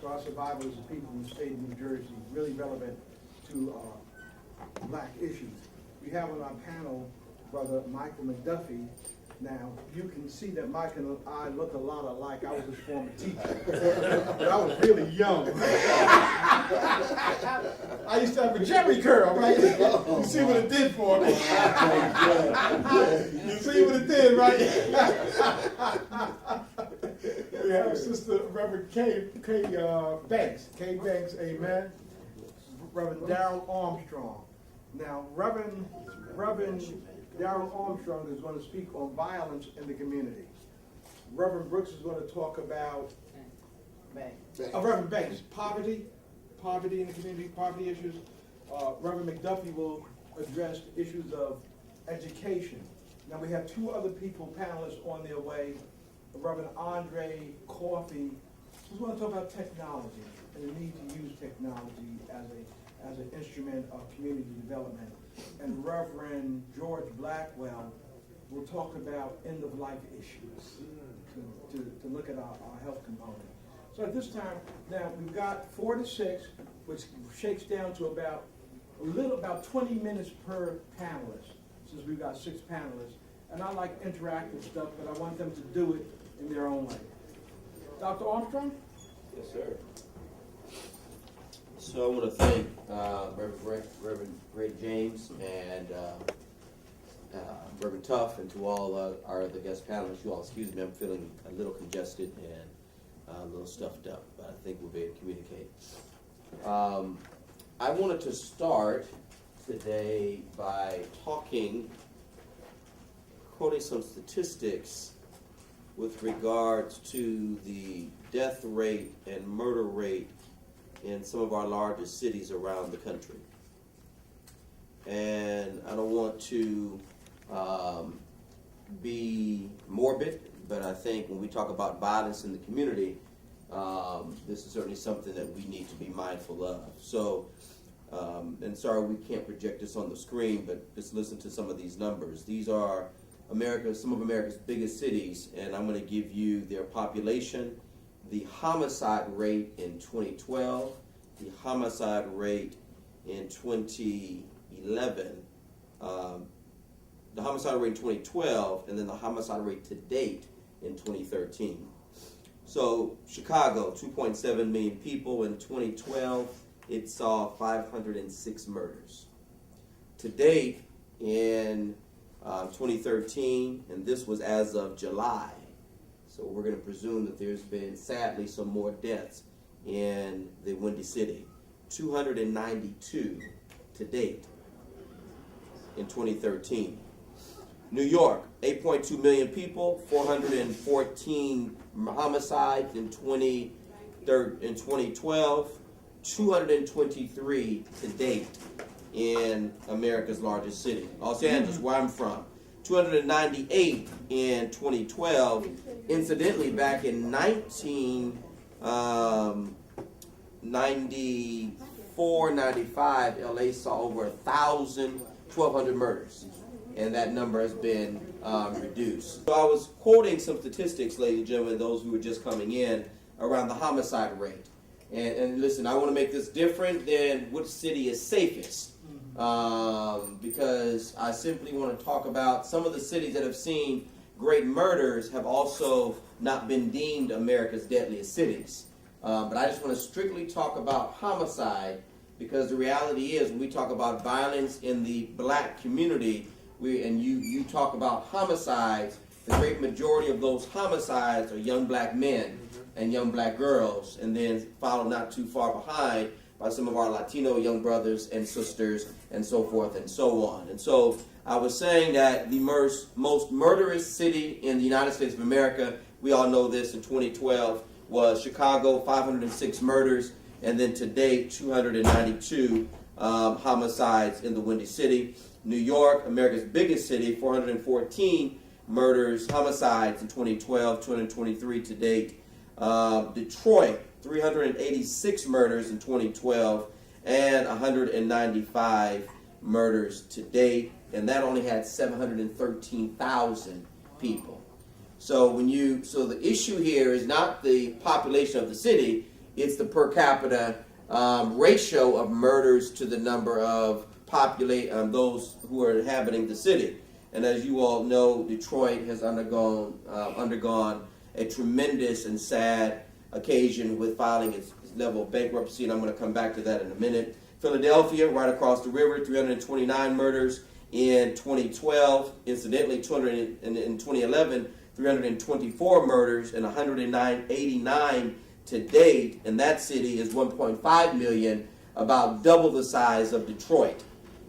to our survivors and people in the state of New Jersey, really relevant to black issues. We have on our panel Brother Michael McDuffie. Now, you can see that Mike and I look a lot alike. I was his former teacher, but I was really young. I used to have a Jerry curl, right? You see what it did for me? You see what it did, right? We have Sister Reverend Kay Banks. Kay Banks, amen. Reverend Darrell Armstrong. Now, Reverend Darrell Armstrong is going to speak on violence in the community. Reverend Brooks is going to talk about Reverend Banks, poverty in the community, poverty issues. Reverend McDuffie will address issues of education. Now we have two other panelists on their way. Reverend Andre Coffey, who's going to talk about technology and the need to use technology as an instrument of community development. And Reverend George Blackwell will talk about end-of-life issues to look at our health component. So at this time, now we've got 4 to 6, which shakes down to about 20 minutes per panelist, since we've got 6 panelists. And I like interactive stuff, but I want them to do it in their own way. Dr. Armstrong? Yes, sir. So I want to thank Reverend Greg James and Reverend Tuff, and to all our other guest panelists. You all excuse me, I'm feeling a little congested and a little stuffed up, but I think we'll be able to communicate. I wanted to start today by quoting some statistics with regards to the death rate and murder rate in some of our largest cities around the country. And I don't want to be morbid, but I think when we talk about violence in the community, this is certainly something that we need to be mindful of. So, and sorry we can't project this on the screen, but just listen to some of these numbers. These are some of America's biggest cities, and I'm going to give you their population, the homicide rate in 2012, the homicide rate in 2011, the homicide rate in 2012, and then the homicide rate to date in 2013. So Chicago, 2.7 million people. In 2012, it saw 506 murders. To date, in 2013, and this was as of July, so we're going to presume that there's been, sadly, some more deaths in the Windy City. 292 to date in 2013. New York, 8.2 million people, 414 homicides in 2012, 223 to date in America's largest city. Los Angeles, where I'm from, 298 in 2012. Incidentally, back in 1994, 95, LA saw over 1,200 murders, and that number has been reduced. So I was quoting some statistics, ladies and gentlemen, those who were just coming in, around the homicide rate. And listen, I want to make this different than which city is safest. Because I simply want to talk about some of the cities that have seen great murders have also not been deemed America's deadliest cities. But I just want to strictly talk about homicide, because the reality is when we talk about violence in the black community, you talk about homicides, the great majority of those homicides are young black men and young black girls, and then followed not too far behind by some of our Latino young brothers and sisters, and so forth and so on. And so I was saying that the most murderous city in the United States of America, we all know this, in 2012 was Chicago, 506 murders, and then to date 292 homicides in the Windy City. New York, America's biggest city, 414 murders, homicides in 2012, 223 to date. Detroit, 386 murders in 2012 and 195 murders to date, and that only had 713,000 people. So the issue here is not the population of the city. it's the per capita ratio of murders to the number of those who are inhabiting the city. And as you all know, Detroit has undergone a tremendous and sad occasion with filing its level of bankruptcy, and I'm going to come back to that in a minute. Philadelphia, right across the river, 329 murders in 2012. Incidentally, in 2011, 324 murders and 189 to date, and that city is 1.5 million, about double the size of Detroit.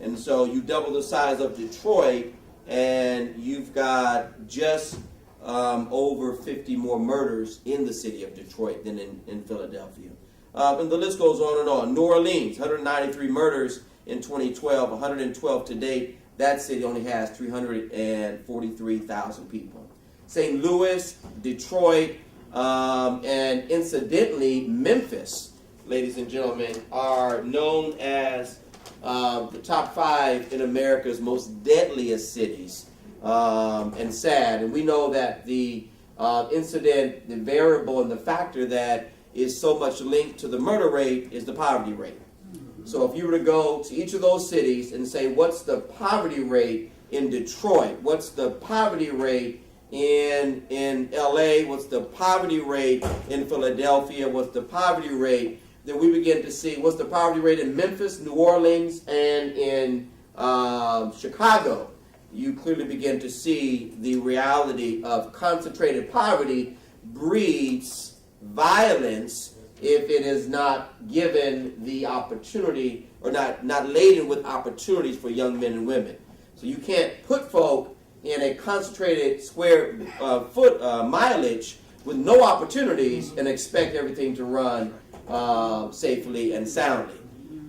And so you double the size of Detroit, and you've got just over 50 more murders in the city of Detroit than in Philadelphia. And the list goes on and on. New Orleans, 193 murders in 2012, 112 to date. That city only has 343,000 people. St. Louis, Detroit, and incidentally, Memphis, ladies and gentlemen, are known as the top 5 in America's most deadliest cities. And sad. And we know that the incident, the variable, and the factor that is so much linked to the murder rate is the poverty rate. So if you were to go to each of those cities and say, what's the poverty rate in Detroit? What's the poverty rate in LA? What's the poverty rate in Philadelphia? What's the poverty rate? Then we begin to see what's the poverty rate in Memphis, New Orleans, and in Chicago. You clearly begin to see the reality of concentrated poverty breeds violence if it is not given the opportunity or not laden with opportunities for young men and women. So you can't put folk in a concentrated square foot mileage with no opportunities and expect everything to run safely and soundly.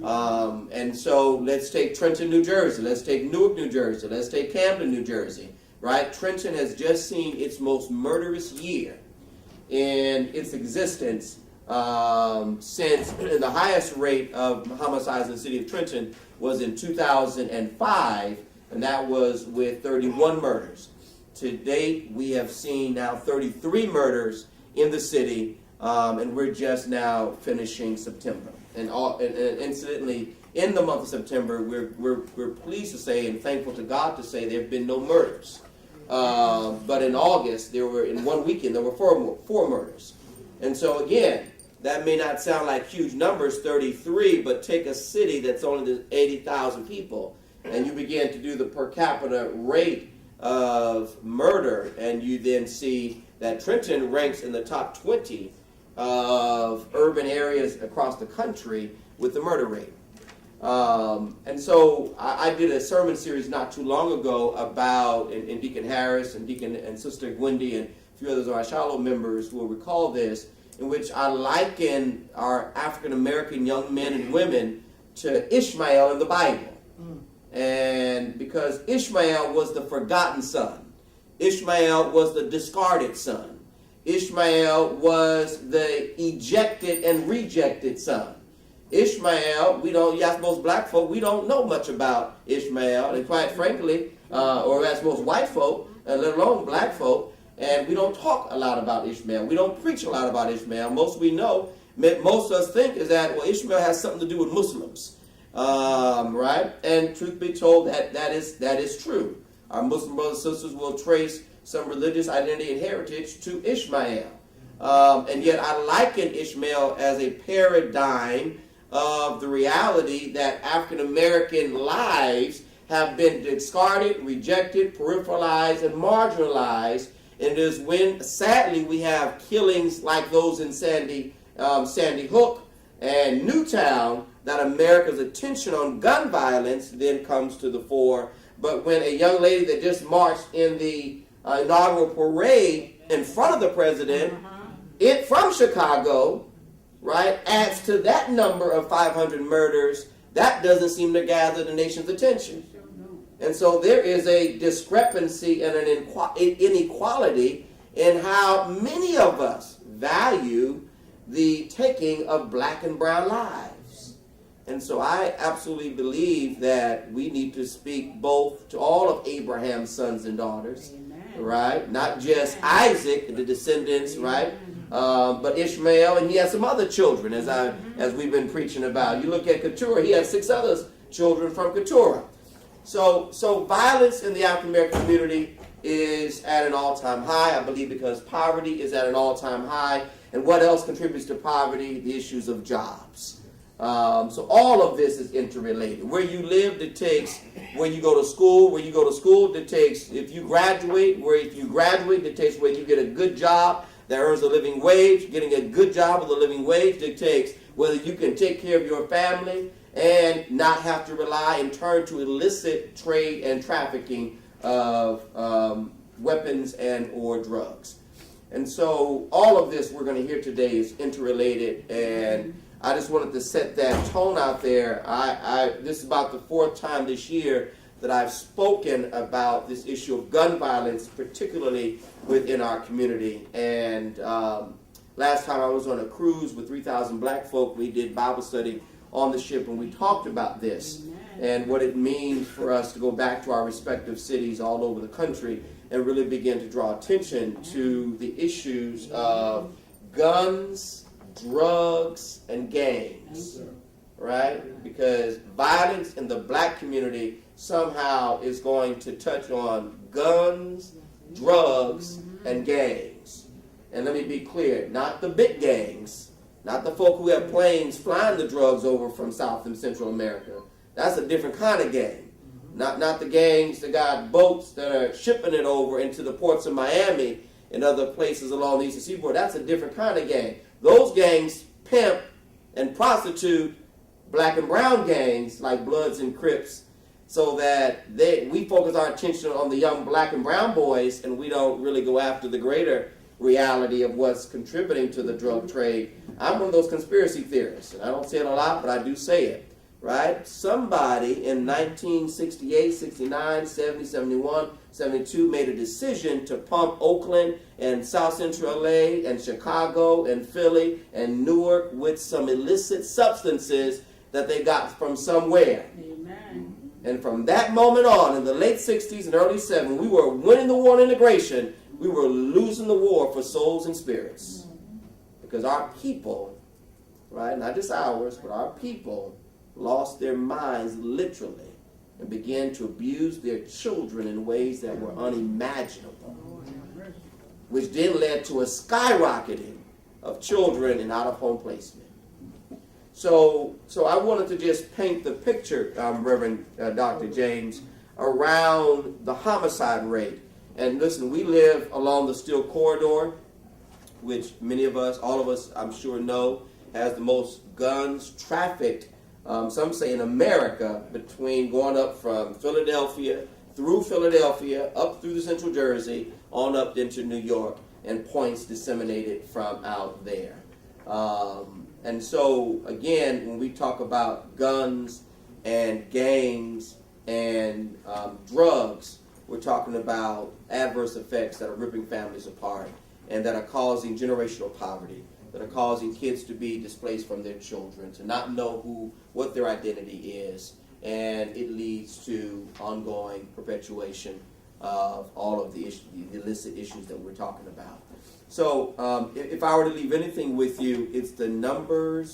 And so let's take Trenton, New Jersey. Let's take Newark, New Jersey. Let's take Camden, New Jersey. Right? Trenton has just seen its most murderous year in its existence since the highest rate of homicides in the city of Trenton was in 2005, and that was with 31 murders. To date, we have seen now 33 murders in the city, and we're just now finishing September. And incidentally, in the month of September, we're pleased to say and thankful to God to say there have been no murders. But in August, in one weekend, there were four murders. And so again, that may not sound like huge numbers, 33, but take a city that's only 80,000 people, and you begin to do the per capita rate of murder, and you then see that Trenton ranks in the top 20 of urban areas across the country with the murder rate. And so I did a sermon series not too long ago about, and Deacon Harris and Deacon and Sister Gwendy and a few others of our Shiloh members will recall this, in which I liken our African American young men and women to Ishmael in the Bible. And because Ishmael was the forgotten son, Ishmael was the discarded son, Ishmael was the ejected and rejected son. Ishmael, you ask most black folk, we don't know much about Ishmael, and quite frankly, or ask most white folk, let alone black folk, and we don't talk a lot about Ishmael. We don't preach a lot about Ishmael. Most of us think is that, well, Ishmael has something to do with Muslims, right? And truth be told, that is true. Our Muslim brothers and sisters will trace some religious identity and heritage to Ishmael. And yet I liken Ishmael as a paradigm of the reality that African American lives have been discarded, rejected, peripheralized, and marginalized. And it is when, sadly, we have killings like those in Sandy Hook and Newtown that America's attention on gun violence then comes to the fore. But when a young lady that just marched in the inaugural parade in front of the president, it from Chicago, right, adds to that number of 500 murders, that doesn't seem to gather the nation's attention. And so there is a discrepancy and an inequality in how many of us value the taking of black and brown lives. And so I absolutely believe that we need to speak both to all of Abraham's sons and daughters, right? Not just Isaac, the descendants, right, but Ishmael, and he has some other children, as we've been preaching about. You look at Keturah, he has 6 other children from Keturah. So violence in the African American community is at an all-time high, I believe, because poverty is at an all-time high. And what else contributes to poverty? The issues of jobs. So all of this is interrelated. Where you live dictates where you go to school. Where you go to school dictates if you graduate. If you graduate dictates where you get a good job that earns a living wage. Getting a good job with a living wage dictates whether you can take care of your family and not have to rely and turn to illicit trade and trafficking of weapons and or drugs. And so all of this we're going to hear today is interrelated, and I just wanted to set that tone out there. This is about the 4th time this year that I've spoken about this issue of gun violence, particularly within our community. And last time I was on a cruise with 3,000 black folk. We did Bible study on the ship, and we talked about this and what it means for us to go back to our respective cities all over the country and really begin to draw attention to the issues of guns, drugs, and gangs, right? Because violence in the black community somehow is going to touch on guns, drugs, and gangs. And let me be clear, not the big gangs, not the folk who have planes flying the drugs over from South and Central America. That's a different kind of gang. Not the gangs that got boats that are shipping it over into the ports of Miami and other places along the eastern seaboard. That's a different kind of gang. Those gangs pimp and prostitute black and brown gangs like Bloods and Crips, so that we focus our attention on the young black and brown boys, and we don't really go after the greater reality of what's contributing to the drug trade. I'm one of those conspiracy theorists, and I don't say it a lot, but I do say it, right? Somebody in 1968, 69, 70, 71, 72 made a decision to pump Oakland and South Central LA and Chicago and Philly and Newark with some illicit substances that they got from somewhere. Amen. And from that moment on, in the late 60s and early 70s, we were winning the war on integration. We were losing the war for souls and spirits. Because our people, right, not just ours, but our people lost their minds literally and began to abuse their children in ways that were unimaginable, which then led to a skyrocketing of children in out-of-home placement. So I wanted to just paint the picture, Reverend Dr. James, around the homicide rate. And listen, we live along the Steel Corridor, which many of us, all of us, I'm sure know, has the most guns trafficked, some say in America, between going up from Philadelphia, through Philadelphia, up through the Central Jersey, on up into New York, and points disseminated from out there. And so, again, when we talk about guns and gangs and drugs, we're talking about adverse effects that are ripping families apart and that are causing generational poverty, that are causing kids to be displaced from their children, to not know what their identity is, and it leads to ongoing perpetuation of all of the illicit issues that we're talking about. So if I were to leave anything with you, it's the number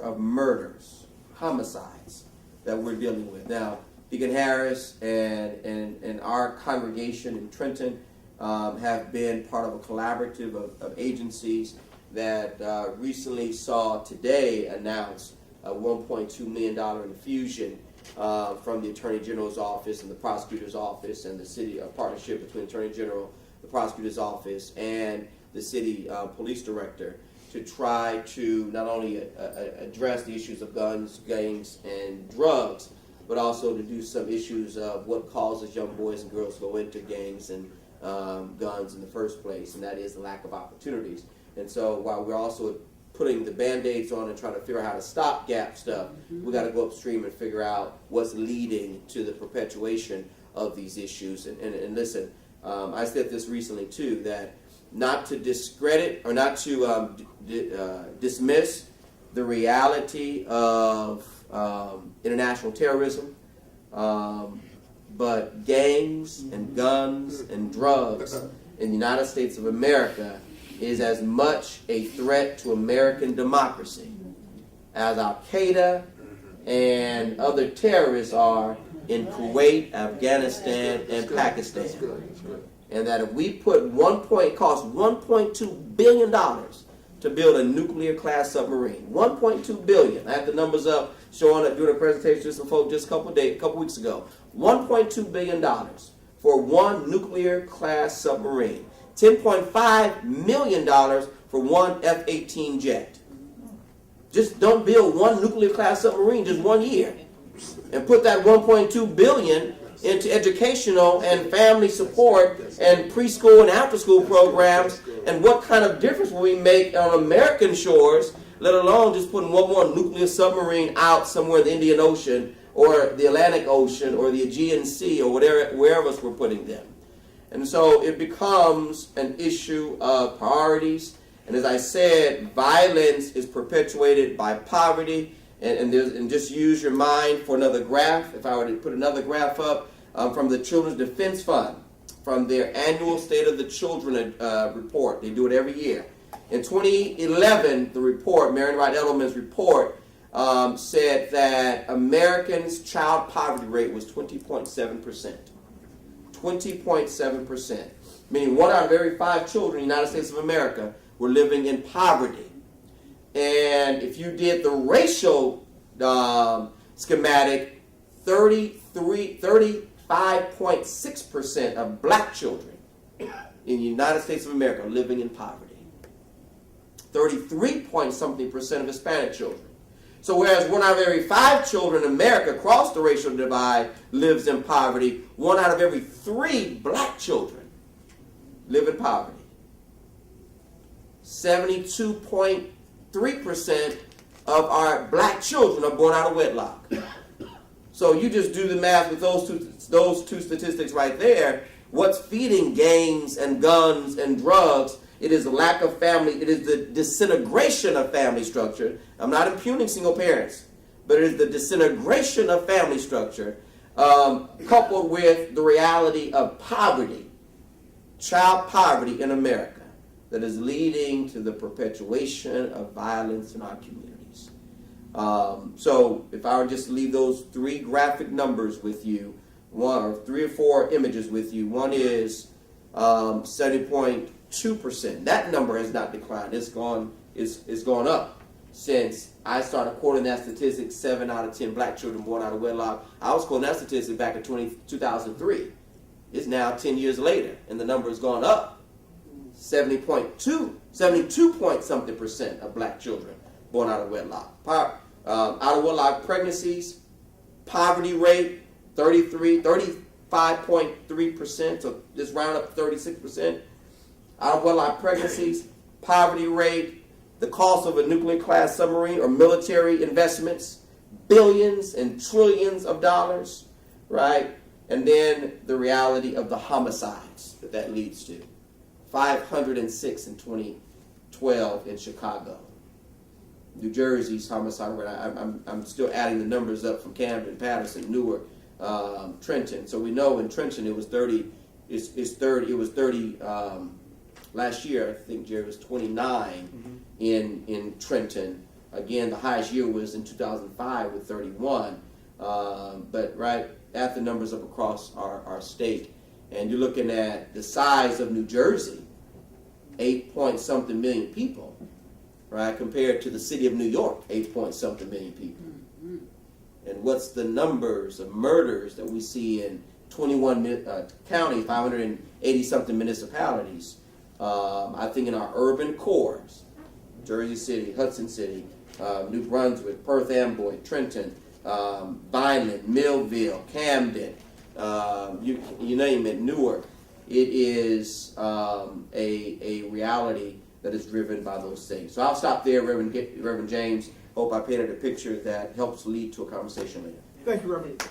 of murders, homicides that we're dealing with. Now, Deacon Harris and our congregation in Trenton have been part of a collaborative of agencies that recently saw today announce a $1.2 million infusion from the Attorney General's office and the Prosecutor's office and the city, a partnership between the Attorney General, the Prosecutor's office, and the city police director to try to not only address the issues of guns, gangs, and drugs, but also to do some issues of what causes young boys and girls to go into gangs and guns in the first place, and that is the lack of opportunities. And so while we're also putting the Band-Aids on and trying to figure out how to stop gap stuff, we got to go upstream and figure out what's leading to the perpetuation of these issues. And listen, I said this recently too, that not to discredit or not to dismiss the reality of international terrorism, but gangs and guns and drugs in the United States of America is as much a threat to American democracy as Al-Qaeda and other terrorists are in Kuwait, Afghanistan, and Pakistan. And that if we put cost $1.2 billion to build a nuclear class submarine, $1.2 billion. I had the numbers up showing it during a presentation to some folks just a couple weeks ago. $1.2 billion for one nuclear class submarine. $10.5 million for one F-18 jet. Just don't build one nuclear class submarine just 1 year. And put that $1.2 billion into educational and family support and preschool and after school programs, and what kind of difference will we make on American shores, let alone just putting one more nuclear submarine out somewhere in the Indian Ocean or the Atlantic Ocean or the Aegean Sea or wherever else we're putting them. And so it becomes an issue of priorities. And as I said, violence is perpetuated by poverty. And just use your mind for another graph. If I were to put another graph up from the Children's Defense Fund, from their annual State of the Children report. They do it every year. In 2011, the report, Marion Wright Edelman's report, said that Americans' child poverty rate was 20.7%. 20.7%. Meaning 1 out of every 5 children in the United States of America were living in poverty. And if you did the racial schematic, 35.6% of black children in the United States of America are living in poverty. 33-point-something% of Hispanic children. So whereas 1 out of every 5 children in America across the racial divide lives in poverty, 1 out of every 3 black children live in poverty. 72.3% of our black children are born out of wedlock. So you just do the math with those two statistics right there. What's feeding gangs and guns and drugs? It is the lack of family. It is the disintegration of family structure. I'm not impugning single parents, but it is the disintegration of family structure coupled with the reality of poverty, child poverty in America, that is leading to the perpetuation of violence in our communities. So if I were just to leave those 3 graphic numbers with you, 3 or 4 images with you, one is 70.2%. That number has not declined. It's gone up since I started quoting that statistic, 7 out of 10 black children born out of wedlock. I was quoting that statistic back in 2003. It's now 10 years later, and the number has gone up. 72-point-something% of black children born out of wedlock. Out of wedlock pregnancies, poverty rate, 35.3%, so just round up 36%. Out of wedlock pregnancies, poverty rate, the cost of a nuclear class submarine or military investments, billions and trillions of dollars, right? And then the reality of the homicides that leads to. 506 in 2012 in Chicago. New Jersey's homicide rate, I'm still adding the numbers up from Camden, Patterson, Newark, Trenton. So we know in Trenton it was 30. It was 30 last year. I think Jerry was 29 in Trenton. Again, the highest year was in 2005 with 31. But right, add the numbers up across our state. And you're looking at the size of New Jersey, 8-point-something million people, right, compared to the city of New York, 8-point-something million people. And what's the numbers of murders that we see in 21 counties, 580-something municipalities? I think in our urban cores, Jersey City, Hudson City, New Brunswick, Perth Amboy, Trenton, Vineland, Millville, Camden, you name it, Newark. It is a reality that is driven by those things. So I'll stop there, Reverend James. Hope I painted a picture that helps lead to a conversation later. Thank you, Reverend.